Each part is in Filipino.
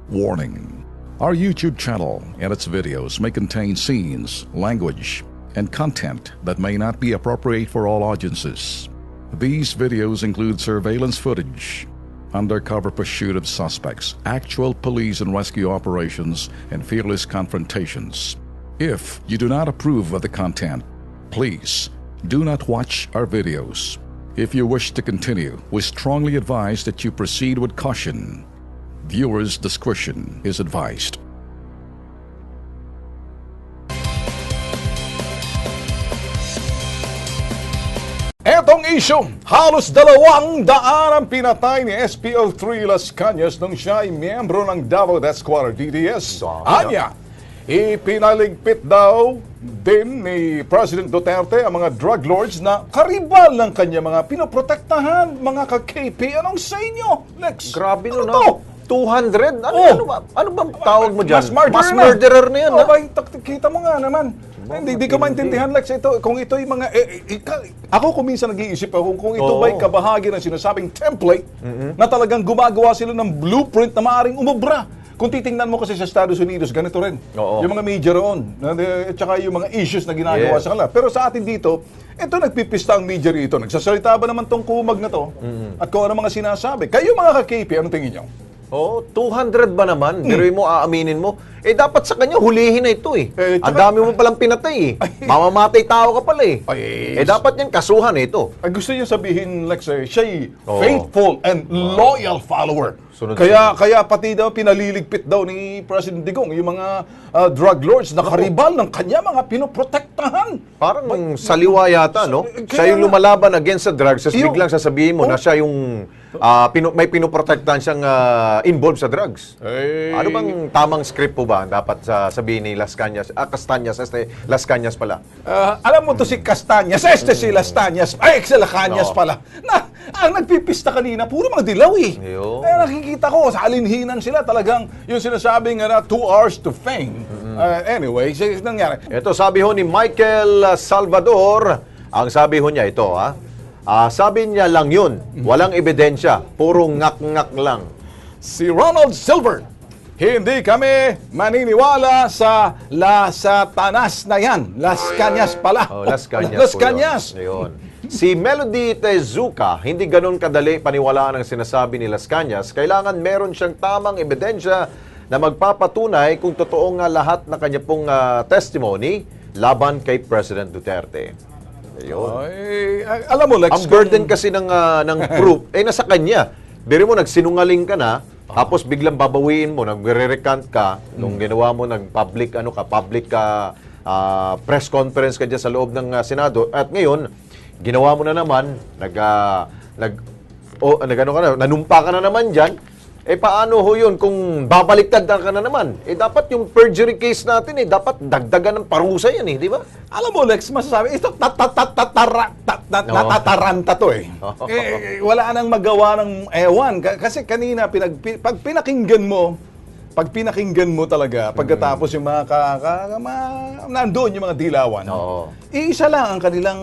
Warning: our YouTube channel and its videos may contain scenes, language, and content that may not be appropriate for all audiences. These videos include surveillance footage, undercover pursuit of suspects, actual police and rescue operations, and fearless confrontations. If you do not approve of the content, please do not watch our videos. If you wish to continue, we strongly advise that you proceed with caution. Viewers' discretion is advised. Etong isyu, halos 200 ang pinatay ni SPO3 Las Cañas nung siya ay miyembro ng Davao Death Squad DDS. Anya, ipinaligpit daw din ni President Duterte ang mga drug lords na karibal ng kanya mga pinoprotektahan, mga ka-KP. Anong sa inyo, Lex? Grabe ano nun, to? 200? Oh. Ano bang tawag mo dyan? Mass murderer na yan, ha? Kita mo nga naman. Hindi ko maintindihan, Lex. Kung ito yung mga... ako kung minsan nag-iisip ako kung ito ba'y kabahagi ng sinasabing template na talagang gumagawa sila ng blueprint na maaaring umubra. Kung titingnan mo kasi sa Estados Unidos, ganito rin. Yung mga media roon, at saka yung mga issues na ginagawa sa kanila. Pero sa atin dito, ito nagpipista ang media rito. Nagsasalita ba naman tong kumag na to? At kung ano mga sinasabi. Kayo mga ka-KP, anong tingin nyo? 200 ba naman? Pero mo, aaminin mo. Dapat sa kanya, hulihin na ito ang dami mo palang pinatay Mamamatay tao ka pala dapat yan, kasuhan ito. Gusto niyo sabihin, Lex, siya'y faithful and loyal follower. Sunod. Kaya pati daw pinaliligpit daw ni President Digong yung mga drug lords na karibal ng kanya mga pinoprotektahan. Parang saliwa yata, no? Siya yung lumalaban against sa drugs, biglang sasabihin mo na siya yung may pinoprotektahan siyang involved sa drugs. Ano bang tamang script po ba dapat sabihin ni Las Cañas? Las Cañas pala. Alam mo to si Castañas, si Las Cañas, si Las Cañas pala. Ang nagpipista kanina, puro mga dilaw nakikita ko, sa alinhinan sila talagang yung sinasabing 2 hours to fame. Anyway, nangyari. Ito sabi ho ni Michael Salvador, ang sabi ho niya ito sabi niya lang yun, walang ebidensya, puro ngak-ngak lang. Si Ronald Silver, hindi kami maniniwala sa Satanas na yan. Las Cañas pala. Las Cañas. Las Cañas. Si Melody Tezuka, hindi ganun kadali paniwalaan ang sinasabi ni Las Cañas. Kailangan meron siyang tamang ebidensya na magpapatunay kung totoo nga lahat na kanya pong testimony laban kay President Duterte. Alam mo, Lex, ang burden kasi ng proof nasa kanya. Biro mo, nagsinungaling ka na, tapos biglang babawiin mo, nagre-recant ka, nung ginawa mo, public press conference ka dyan sa loob ng Senado, at ngayon, ginawa mo na naman, nanumpa ka na naman dyan, paano ho yun kung babaliktad ka na naman? Dapat yung perjury case natin, dapat dagdagan ng parusa yan, di ba? Alam mo, Lex, masasabi, ito natataranta to wala nang magawa ng ewan. Kasi kanina, pag pinakinggan mo talaga, pagkatapos yung mga nandoon yung mga dilawan, iisa lang ang kanilang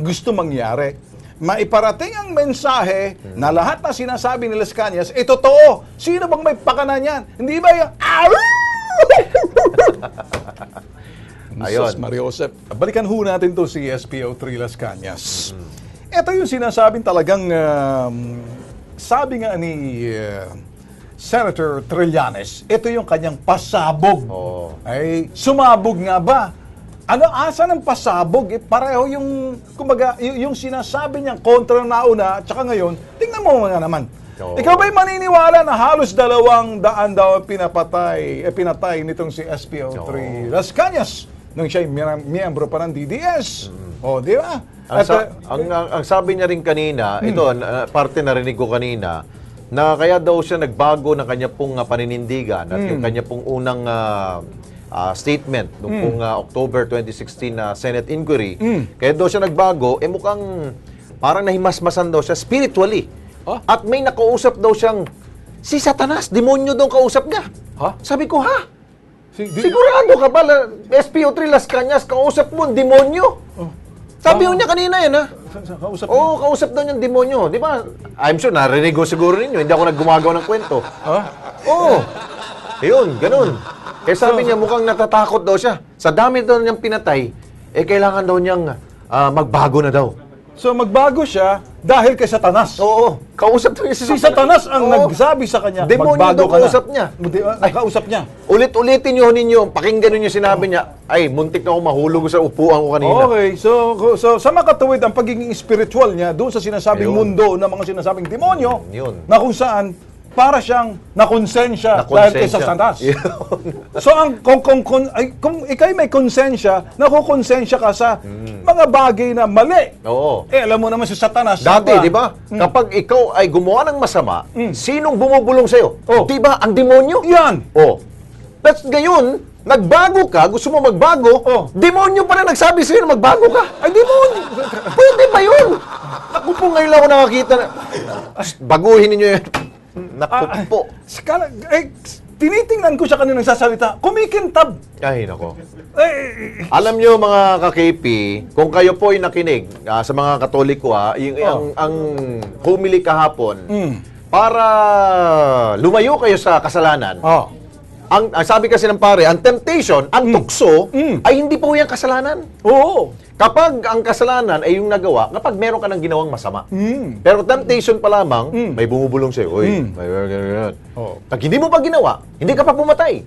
gusto mangyari. Maiparating ang mensahe na lahat na sinasabi ni Las Cañas, totoo. Sino bang may pakana niyan? Hindi ba yung... Ayun. Maria Josep. Balikan ho natin to si SPO3 Las Cañas. Ito yung sinasabing talagang... sabi nga ni... Senator Trillanes, ito yung kanyang pasabog. Ay, sumabog nga ba? Asa ng pasabog? Pareho yung, kumbaga, yung sinasabi niyang kontra nauna, tsaka ngayon, tingnan mo nga naman. Ikaw ba'y maniniwala na halos 200 daw ang pinatay nitong si SPO3 Las Cañas nung siya'y miyembro pa ng DDS? Di ba? Ang sabi niya rin kanina, ito, parte narinig ko kanina, na kaya daw siya nagbago ng kanya pong paninindigan at yung kanya pong unang statement noong pong October 2016 na Senate inquiry. Kaya daw siya nagbago, mukhang parang nahimasmasan daw siya spiritually. At may nakausap daw siyang si Satanas, demonyo daw kausap niya. Sabi ko, sigurado ka ba, SPO3 Las Cañas, kausap mo, demonyo? Sabi niya kanina yan, Kausap kausap daw niyang demonyo. Di ba? I'm sure, narinig ko siguro ninyo. Hindi ako naggumagawa ng kwento. Ayun, ganun. Kaya sabi niya, mukhang natatakot daw siya. Sa dami daw niyang pinatay, kailangan daw niyang magbago na daw. So magbago siya dahil kay Satanas. Oo, kausap niya Si Satanas ang nagsabi sa kanya, Demonyo magbago daw ka na. kausap niya. Kausap niya. Ulit-ulitin niyo ninyo, pakinggan niyo sinabi niya, ay, muntik na ako mahulog sa upuan ko kanina. Okay, so sa makatuwid ang pagiging spiritual niya doon sa sinasabing Ayun. mundo ng mga sinasabing demonyo, Yun. na kung saan para siyang nakonsensya dahil kay Satanas. So ang kung ikay may konsensya, nakukonsensya ka sa mga bagay na mali. Oo. Alam mo naman si Satanas. Dati, di ba? Kapag ikaw ay gumawa ng masama, sinong bumubulong sa'yo? Oh. Di ba? Ang demonyo? Yan. Oh. That's ngayon, nagbago ka, gusto mo magbago, Oh. demonyo pa na nagsabi sa'yo na magbago ka. Ay, demonyo. Pwede ba yun? Naku po, ngayon lang ako nakakita na, baguhin ninyo yun. Naku po. Tinitingnan ko siya kanina nagsasalita, kumikintab. Ay, nako. Eh, Alam nyo mga ka-KP, kung kayo po ay nakinig sa mga Katoliko, ang humili kahapon, para lumayo kayo sa kasalanan, ang sabi kasi ng pare, ang temptation, ang tukso, ay hindi po yan kasalanan. Oo. Kapag ang kasalanan ay yung nagawa, kapag meron ka ng ginawang masama. Pero temptation pa lamang, may bumubulong sa'yo. Uy, may ganyan. Oh. Pag hindi mo pa ginawa, hindi ka pa pumatay.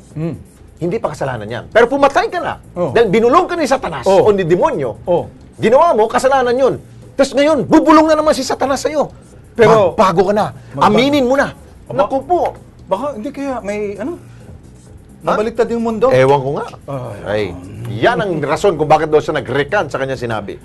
Hindi pa kasalanan yan. Pero pumatay ka na. Oh. Dahil binulong ka ni Satanas Oh. o ni demonyo. Oh. Ginawa mo, kasalanan yun. Tapos ngayon, bubulong na naman si Satanas sa'yo. Pero- Magbago ka na. Aminin mo na. Aba- Naku po. Baka hindi kaya may nabaliktad yung mundo. Ewan ko nga. Ay, yan ang rason kung bakit daw siya nag-recant sa kanya sinabi.